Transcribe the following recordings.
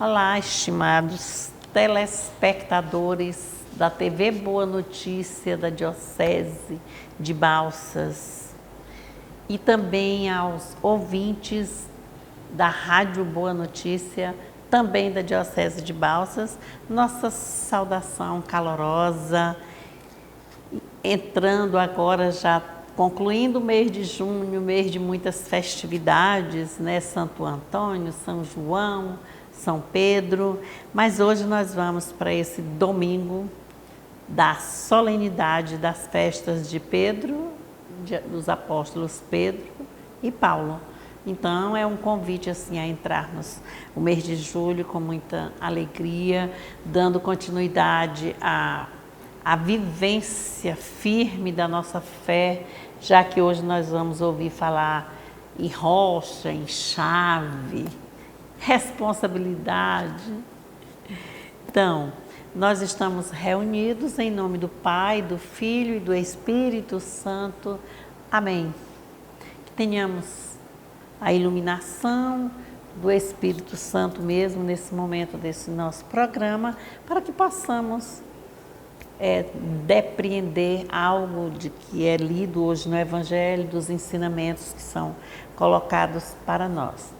Olá, estimados telespectadores da TV Boa Notícia da Diocese de Balsas e também aos ouvintes da Rádio Boa Notícia, também da Diocese de Balsas, nossa saudação calorosa, entrando agora já, concluindo o mês de junho, mês de muitas festividades, né? Santo Antônio, São João, São Pedro, mas hoje nós vamos para esse domingo da solenidade das festas de Pedro, dos apóstolos Pedro e Paulo. Então é um convite assim a entrarmos o mês de julho com muita alegria, dando continuidade à vivência firme da nossa fé, já que hoje nós vamos ouvir falar em rocha, em chave, responsabilidade. Então, nós estamos reunidos em nome do Pai, do Filho e do Espírito Santo. Amém. Que tenhamos a iluminação do Espírito Santo mesmo nesse momento desse nosso programa, para que possamos depreender algo de que é lido hoje no Evangelho, dos ensinamentos que são colocados para nós.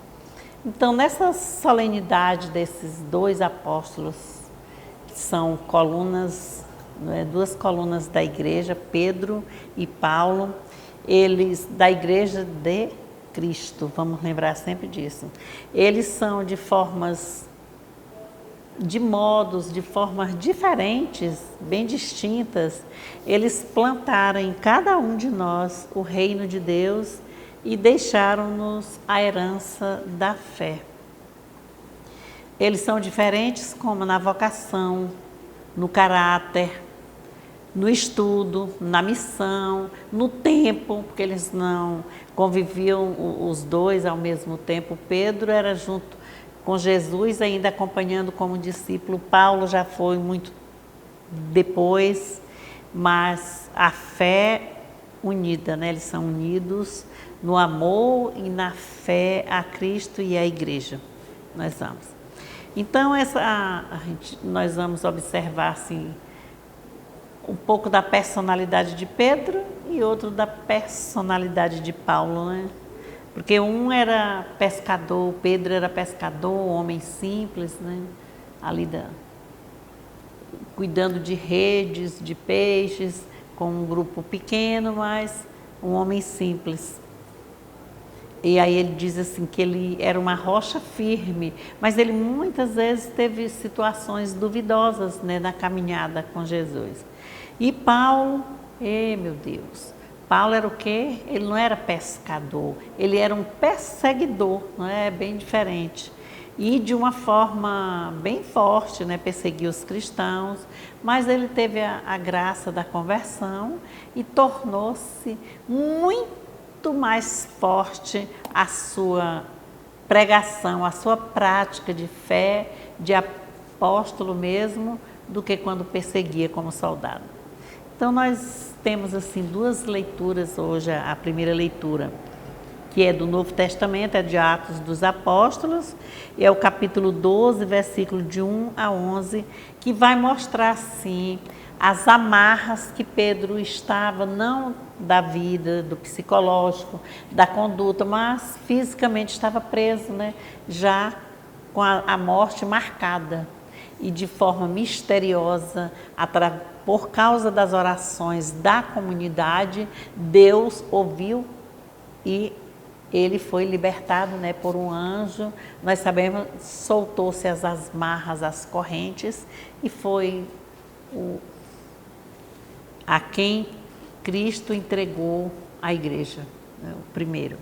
Então, nessa solenidade desses dois apóstolos, que são colunas, duas colunas da igreja, Pedro e Paulo, eles da igreja de Cristo, vamos lembrar sempre disso. Eles são de formas diferentes, bem distintas. Eles plantaram em cada um de nós o reino de Deus e deixaram-nos a herança da fé. Eles são diferentes como na vocação, no caráter, no estudo, na missão, no tempo, porque eles não conviviam os dois ao mesmo tempo. Pedro era junto com Jesus, ainda acompanhando como discípulo. Paulo já foi muito depois, mas a fé unida, né? Eles são unidos no amor e na fé a Cristo e à igreja. Nós vamos. Então, nós vamos observar assim, um pouco da personalidade de Pedro e outro da personalidade de Paulo, né? Porque um era pescador, Pedro era pescador, homem simples, né? Ali cuidando de redes, de peixes, com um grupo pequeno, mas um homem simples. E aí ele diz assim que ele era uma rocha firme, mas ele muitas vezes teve situações duvidosas, né, na caminhada com Jesus. E Paulo, meu Deus, Paulo era o quê? Ele não era pescador, ele era um perseguidor, não é? Bem diferente. E de uma forma bem forte, né? Perseguiu os cristãos, mas ele teve a graça da conversão e tornou-se muito mais forte a sua pregação, a sua prática de fé, de apóstolo mesmo, do que quando perseguia como soldado. Então, nós temos assim duas leituras hoje. A primeira leitura, que é do Novo Testamento, é de Atos dos Apóstolos, e é o capítulo 12, versículo de 1 a 11, que vai mostrar assim as amarras que Pedro estava, não da vida, do psicológico, da conduta, mas fisicamente estava preso, né? Já com a morte marcada. E de forma misteriosa, por causa das orações da comunidade, Deus ouviu e ele foi libertado, né, por um anjo. Nós sabemos, soltou-se as amarras, as correntes, e foi a quem Cristo entregou a igreja, né, o primeiro.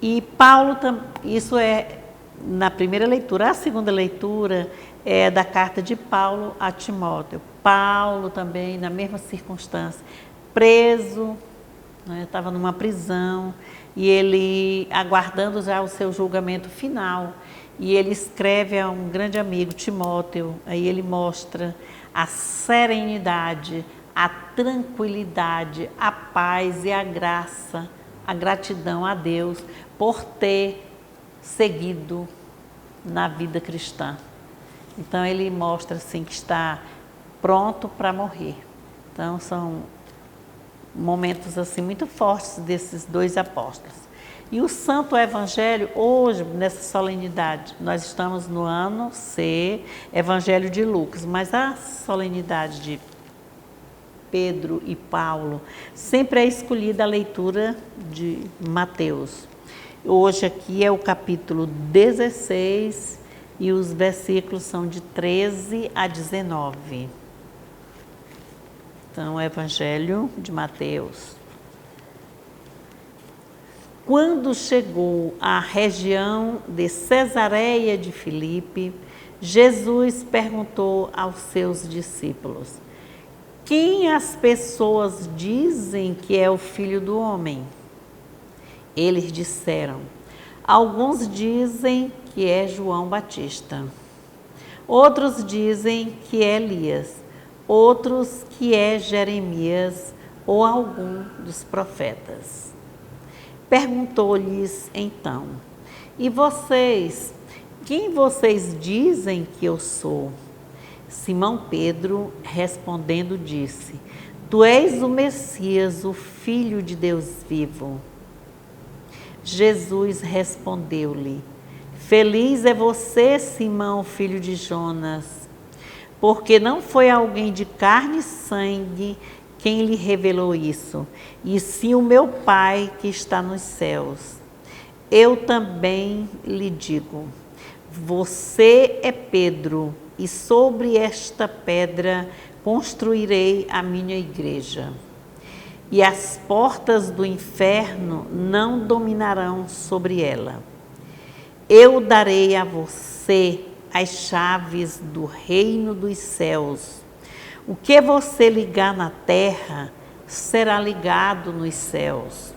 E Paulo, isso é na primeira leitura. A segunda leitura é da carta de Paulo a Timóteo. Paulo também, na mesma circunstância, preso, né, estava numa prisão, e ele aguardando já o seu julgamento final. E ele escreve a um grande amigo, Timóteo, aí ele mostra a serenidade, a tranquilidade, a paz e a graça, a gratidão a Deus por ter seguido na vida cristã. Então ele mostra assim que está pronto para morrer. Então são momentos assim muito fortes desses dois apóstolos. E o Santo Evangelho, hoje, nessa solenidade, nós estamos no ano C, Evangelho de Lucas, mas a solenidade de Pedro e Paulo sempre é escolhida a leitura de Mateus. Hoje aqui é o capítulo 16 e os versículos são de 13 a 19. Então, o Evangelho de Mateus. Quando chegou à região de Cesareia de Filipe, Jesus perguntou aos seus discípulos: quem as pessoas dizem que é o Filho do Homem? Eles disseram: alguns dizem que é João Batista, outros dizem que é Elias, outros que é Jeremias ou algum dos profetas. Perguntou-lhes então: e vocês, quem vocês dizem que eu sou? Simão Pedro, respondendo, disse: tu és o Messias, o Filho de Deus vivo. Jesus respondeu-lhe: feliz é você, Simão, filho de Jonas, porque não foi alguém de carne e sangue quem lhe revelou isso, e sim o meu Pai que está nos céus. Eu também lhe digo: você é Pedro, e sobre esta pedra construirei a minha igreja. E as portas do inferno não dominarão sobre ela. Eu darei a você as chaves do reino dos céus. O que você ligar na terra será ligado nos céus.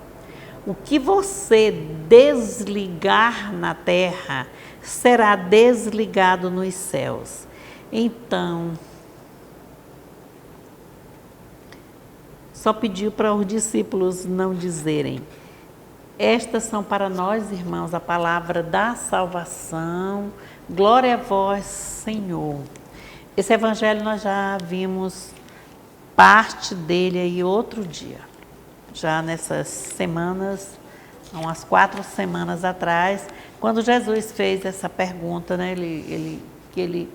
O que você desligar na terra será desligado nos céus. Então, só pediu para os discípulos não dizerem: estas são para nós, irmãos, a palavra da salvação. Glória a vós, Senhor. Esse evangelho nós já vimos parte dele aí outro dia. Já nessas semanas, há umas 4 semanas atrás, quando Jesus fez essa pergunta, né, ele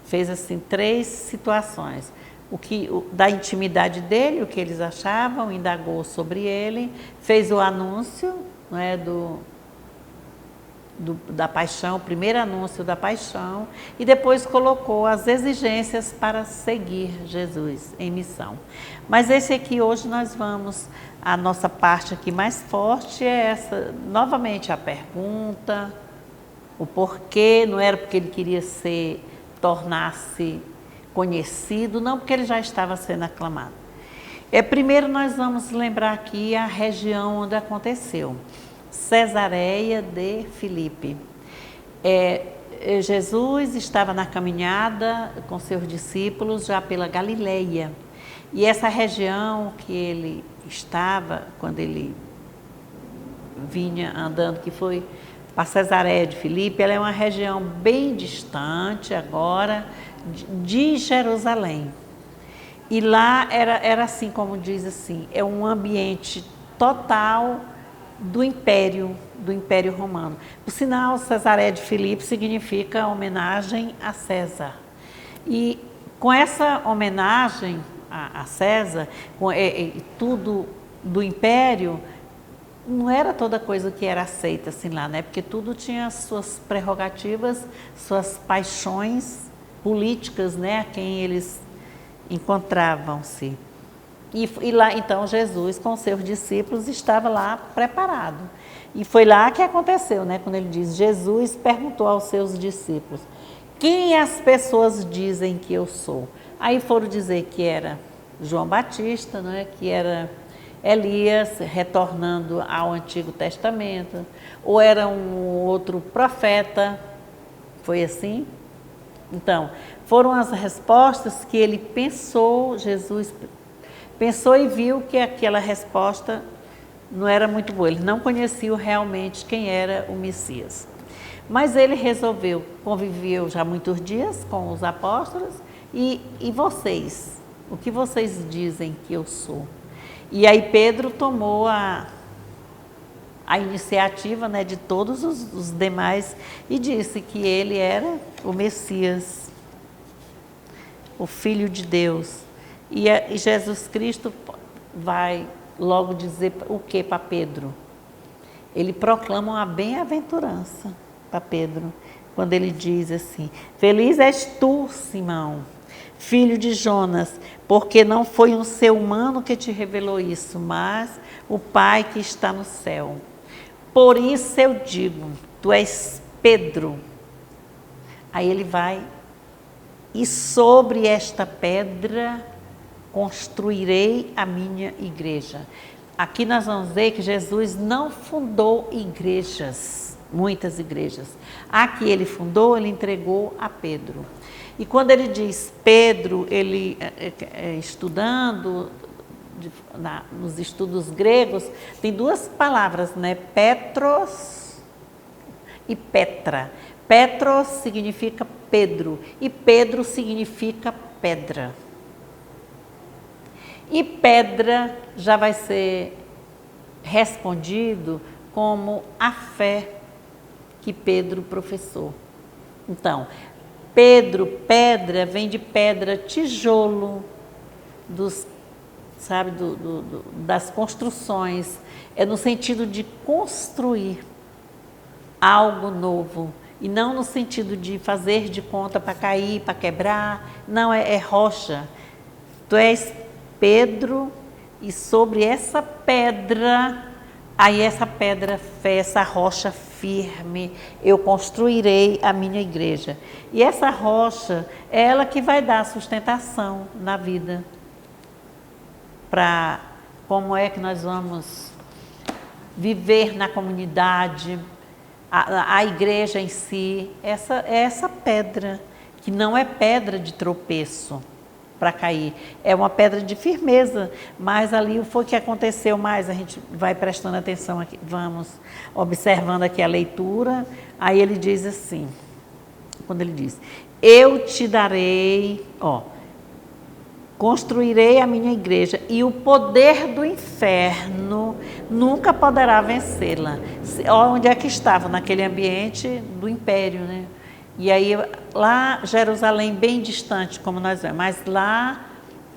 fez assim 3 situações. Da intimidade dele, o que eles achavam, indagou sobre ele, fez o anúncio, né, da paixão, o primeiro anúncio da paixão, e depois colocou as exigências para seguir Jesus em missão. Mas esse aqui hoje nós vamos, a nossa parte aqui mais forte é essa, novamente a pergunta, o porquê, não era porque ele queria tornar-se conhecido, não porque ele já estava sendo aclamado. Primeiro nós vamos lembrar aqui a região onde aconteceu. Cesareia de Filipe. Jesus estava na caminhada com seus discípulos já pela Galileia. E essa região que ele estava, quando ele vinha andando, que foi para Cesareia de Filipe, ela é uma região bem distante agora de Jerusalém. E lá era assim, como diz assim, é um ambiente total do Império Romano. Por sinal, Cesareia de Filipe significa homenagem a César. E com essa homenagem a César, tudo do Império, não era toda coisa que era aceita assim lá, né? Porque tudo tinha suas prerrogativas, suas paixões políticas, né? A quem eles encontravam-se. E lá, então, Jesus, com seus discípulos, estava lá preparado. E foi lá que aconteceu, né? Quando ele diz: Jesus perguntou aos seus discípulos: quem as pessoas dizem que eu sou? Aí foram dizer que era João Batista, né? Que era Elias, retornando ao Antigo Testamento, ou era um outro profeta. Foi assim? Então, foram as respostas que ele pensou, Jesus pensou e viu que aquela resposta não era muito boa. Eles não conheciam realmente quem era o Messias. Mas ele resolveu, conviveu já muitos dias com os apóstolos, e vocês? O que vocês dizem que eu sou? E aí Pedro tomou a iniciativa, né, de todos os demais e disse que ele era o Messias, o Filho de Deus. E Jesus Cristo vai logo dizer o que para Pedro? Ele proclama uma bem-aventurança para Pedro, quando ele diz assim: feliz és tu, Simão, filho de Jonas, porque não foi um ser humano que te revelou isso, mas o Pai que está no céu. Por isso eu digo, tu és Pedro. Aí ele vai, e sobre esta pedra construirei a minha igreja. Aqui nós vamos ver que Jesus não fundou igrejas, muitas igrejas. A que ele fundou, ele entregou a Pedro. E quando ele diz Pedro, ele estudando nos estudos gregos, tem duas palavras, né? Petros e Petra. Petros significa Pedro e Pedro significa pedra. E pedra já vai ser respondido como a fé que Pedro professou. Então, Pedro, pedra, vem de pedra, tijolo, das construções. É no sentido de construir algo novo. E não no sentido de fazer de conta para cair, para quebrar. Não, é rocha. Tu és Pedro, e sobre essa pedra, aí essa pedra, essa rocha firme, eu construirei a minha igreja. E essa rocha é ela que vai dar sustentação na vida. Para como é que nós vamos viver na comunidade, a igreja em si, essa pedra, que não é pedra de tropeço para cair, é uma pedra de firmeza, mas ali foi o que aconteceu mais, a gente vai prestando atenção aqui, vamos observando aqui a leitura, aí ele diz assim, quando ele diz, eu te darei, construirei a minha igreja e o poder do inferno nunca poderá vencê-la. Onde é que estava? Naquele ambiente do império, né? E aí lá Jerusalém bem distante, como nós vemos, mas lá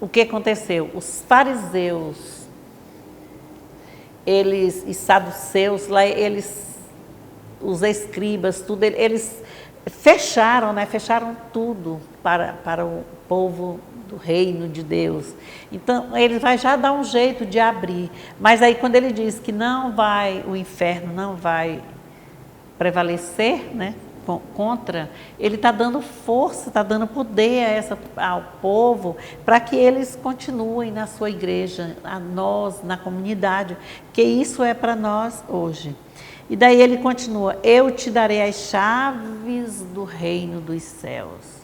o que aconteceu? Os fariseus, e saduceus, lá os escribas, tudo, eles fecharam, né? Fecharam tudo para o povo do reino de Deus. Então, ele vai já dar um jeito de abrir. Mas aí quando ele diz que o inferno não vai prevalecer, né, contra, ele está dando força, está dando poder ao povo para que eles continuem na sua igreja, a nós, na comunidade, que isso é para nós hoje. E daí ele continua, eu te darei as chaves do reino dos céus.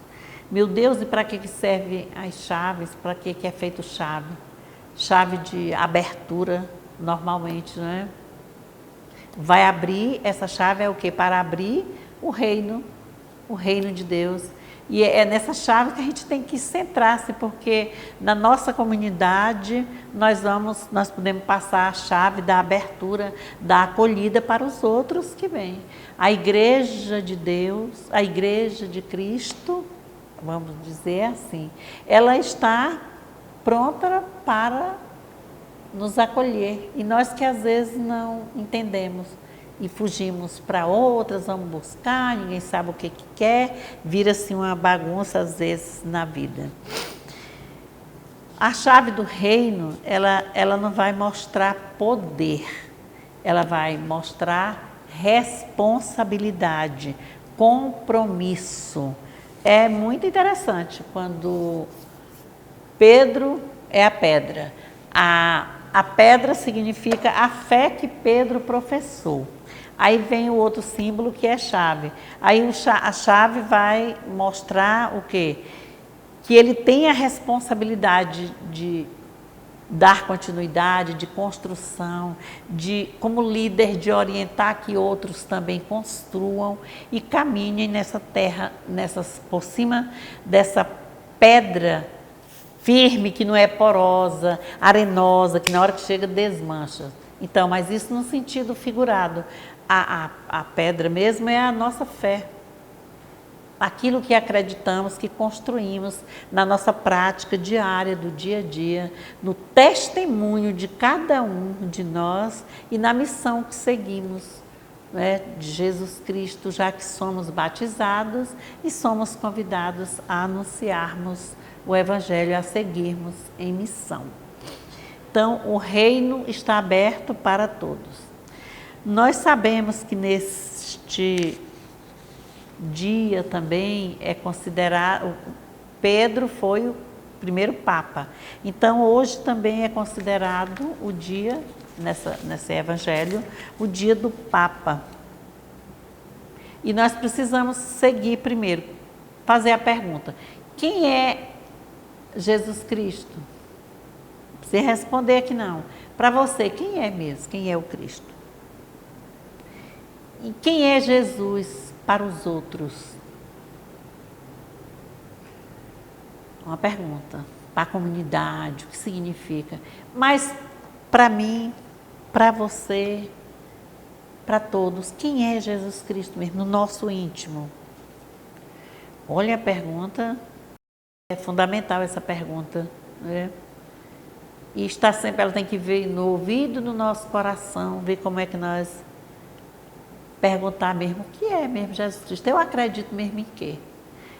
Meu Deus, e para que serve as chaves? Para que é feito chave? Chave de abertura, normalmente, não é? Vai abrir, essa chave é o quê? Para abrir o reino de Deus. E é nessa chave que a gente tem que centrar-se, porque na nossa comunidade nós podemos passar a chave da abertura, da acolhida para os outros que vêm. A igreja de Deus, a igreja de Cristo, vamos dizer assim, ela está pronta para nos acolher. E nós que às vezes não entendemos e fugimos para outras, vamos buscar, ninguém sabe o que quer, vira-se uma bagunça às vezes na vida. A chave do reino, ela não vai mostrar poder, ela vai mostrar responsabilidade, compromisso. É muito interessante quando Pedro é a pedra. A pedra significa a fé que Pedro professou. Aí vem o outro símbolo que é chave. Aí a chave vai mostrar o quê? Que ele tem a responsabilidade de dar continuidade, de construção, de como líder de orientar que outros também construam e caminhem nessa terra, por cima dessa pedra firme, que não é porosa, arenosa, que na hora que chega desmancha. Então, mas isso no sentido figurado. A pedra mesmo é a nossa fé. Aquilo que acreditamos, que construímos na nossa prática diária, do dia a dia, no testemunho de cada um de nós e na missão que seguimos, né, de Jesus Cristo, já que somos batizados e somos convidados a anunciarmos o Evangelho, a seguirmos em missão. Então, o reino está aberto para todos. Nós sabemos que neste dia também é considerado, Pedro foi o primeiro Papa. Então, hoje também é considerado o dia, nesse Evangelho, o dia do Papa. E nós precisamos seguir primeiro, fazer a pergunta: quem é Jesus Cristo? Você responder que não. Para você, quem é mesmo? Quem é o Cristo? E quem é Jesus para os outros? Uma pergunta. Para a comunidade, o que significa? Mas para mim, para você, para todos, quem é Jesus Cristo mesmo, no nosso íntimo? Olha a pergunta, é fundamental essa pergunta, né? E está sempre, ela tem que ver no ouvido do nosso coração, ver como é que nós perguntar mesmo, o que é mesmo Jesus Cristo? Eu acredito mesmo em quê?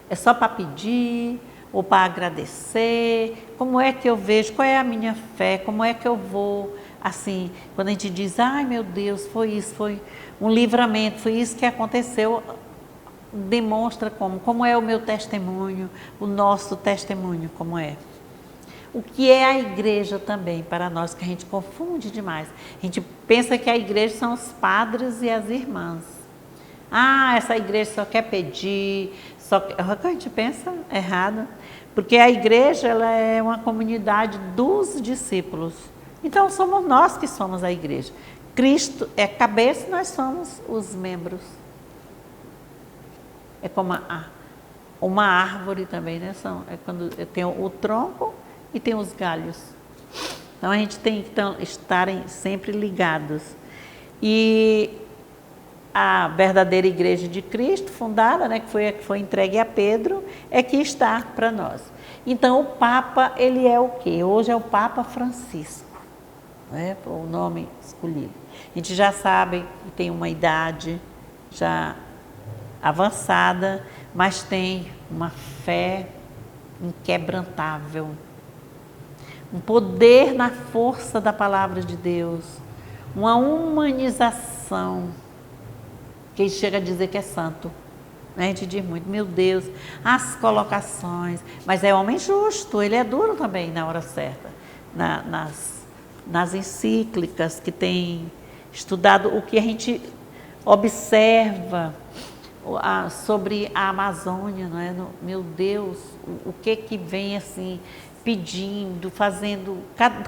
É só para pedir ou para agradecer? Como é que eu vejo? Qual é a minha fé? Como é que eu vou, assim, quando a gente diz, ai meu Deus, foi isso, foi um livramento, foi isso que aconteceu, demonstra como é o meu testemunho, o nosso testemunho, como é. O que é a igreja também para nós, que a gente confunde demais. A gente pensa que a igreja são os padres e as irmãs. Ah, essa igreja só quer pedir, a gente pensa errado, porque a igreja ela é uma comunidade dos discípulos. Então somos nós que somos a igreja. Cristo é a cabeça e nós somos os membros. É como uma árvore também, né? É quando tem o tronco e tem os galhos. Então a gente tem que estarem sempre ligados. E a verdadeira igreja de Cristo, fundada, né, que foi entregue a Pedro, é que está para nós. Então o Papa, ele é o quê? Hoje é o Papa Francisco, né, o nome escolhido. A gente já sabe que tem uma idade já avançada, mas tem uma fé inquebrantável, um poder na força da palavra de Deus, uma humanização, que chega a dizer que é santo. A gente diz muito, meu Deus, as colocações, mas é homem justo, ele é duro também na hora certa. Nas encíclicas que tem estudado, o que a gente observa sobre a Amazônia, não é? Meu Deus, o que vem assim pedindo, fazendo,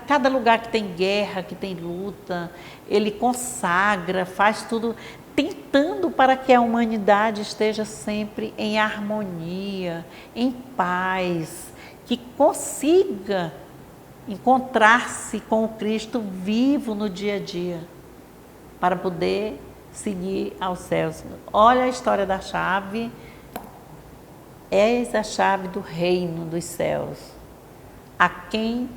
cada lugar que tem guerra, que tem luta, ele consagra, faz tudo, tentando para que a humanidade esteja sempre em harmonia, em paz, que consiga encontrar-se com o Cristo vivo no dia a dia, para poder seguir aos céus. Olha a história da chave, és a chave do reino dos céus. A quem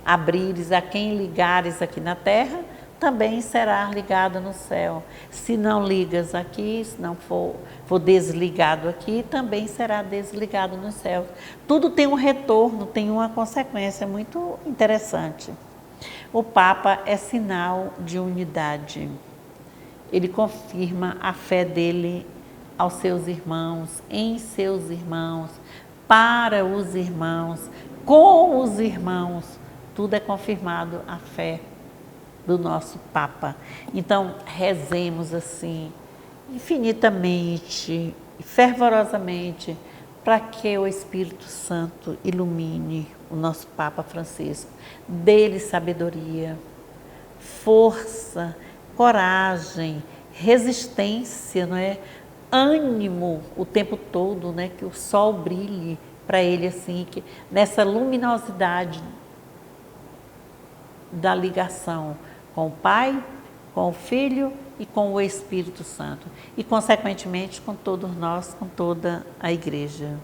abrires, a quem ligares aqui na terra, também será ligado no céu. Se não ligas aqui, se não for desligado aqui, também será desligado no céu. Tudo tem um retorno, tem uma consequência muito interessante. O Papa é sinal de unidade. Ele confirma a fé dele aos seus irmãos, em seus irmãos, para os irmãos, com os irmãos. Tudo é confirmado a fé do nosso Papa. Então, rezemos assim, infinitamente, fervorosamente, para que o Espírito Santo ilumine o nosso Papa Francisco. Dê-lhe sabedoria, força, coragem, resistência, não é? Ânimo o tempo todo, né? Que o sol brilhe para ele assim, que nessa luminosidade da ligação com o Pai, com o Filho e com o Espírito Santo. E, consequentemente, com todos nós, com toda a Igreja.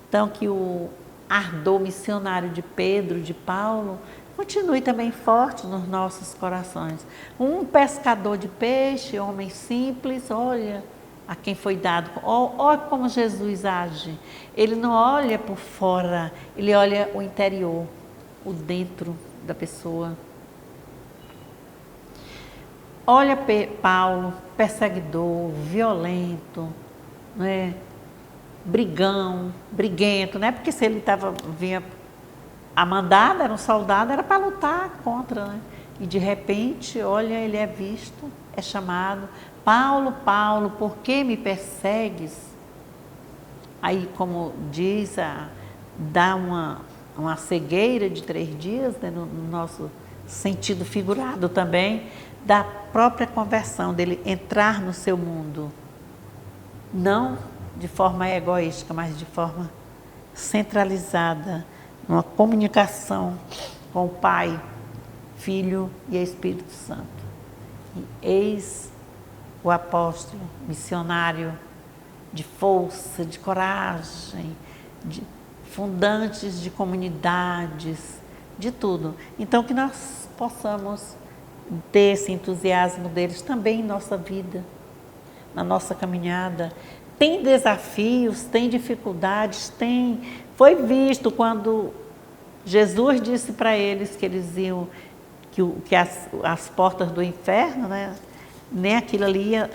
Então, que o ardor missionário de Pedro, de Paulo, continue também forte nos nossos corações. Um pescador de peixe, homem simples, olha a quem foi dado. Olha como Jesus age. Ele não olha por fora, ele olha o interior, o dentro da pessoa. Olha Paulo, perseguidor, violento, né? Briguento, né? Porque se ele vinha a mandada, era um soldado, era para lutar contra, né? E de repente, olha, ele é visto, é chamado, Paulo, Paulo, por que me persegues? Aí, como diz, dá uma cegueira de 3 dias, né? No nosso sentido figurado também, da própria conversão, dele entrar no seu mundo, não de forma egoística, mas de forma centralizada, numa comunicação com o Pai, Filho e Espírito Santo. E eis o apóstolo missionário de força, de coragem, de fundantes de comunidades, de tudo. Então, que nós possamos ter esse entusiasmo deles também em nossa vida, na nossa caminhada. Tem desafios, tem dificuldades, foi visto quando Jesus disse para eles que eles iam, que as portas do inferno, né, nem aquilo ali ia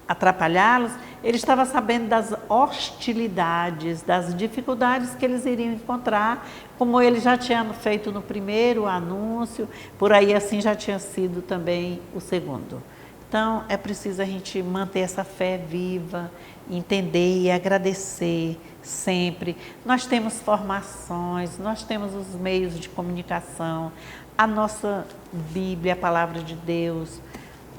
atrapalhá-los. Ele estava sabendo das hostilidades, das dificuldades que eles iriam encontrar, como ele já tinha feito no primeiro anúncio, por aí assim já tinha sido também o segundo. Então, é preciso a gente manter essa fé viva, entender e agradecer sempre. Nós temos formações, nós temos os meios de comunicação, a nossa Bíblia, a Palavra de Deus,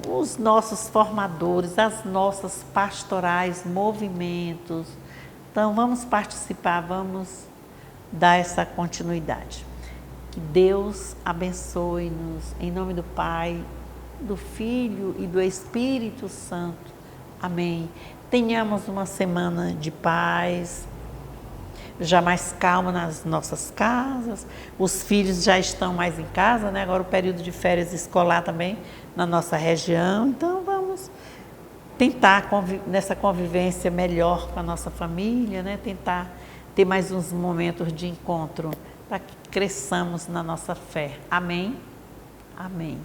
os nossos formadores, as nossas pastorais, movimentos. Então, vamos participar, vamos dar essa continuidade. Que Deus abençoe-nos, em nome do Pai, do Filho e do Espírito Santo. Amém. Tenhamos uma semana de paz, já mais calma nas nossas casas. Os filhos já estão mais em casa, né? Agora o período de férias escolar também na nossa região. Então vamos tentar nessa convivência melhor com a nossa família, né? Tentar ter mais uns momentos de encontro para que cresçamos na nossa fé. Amém? Amém.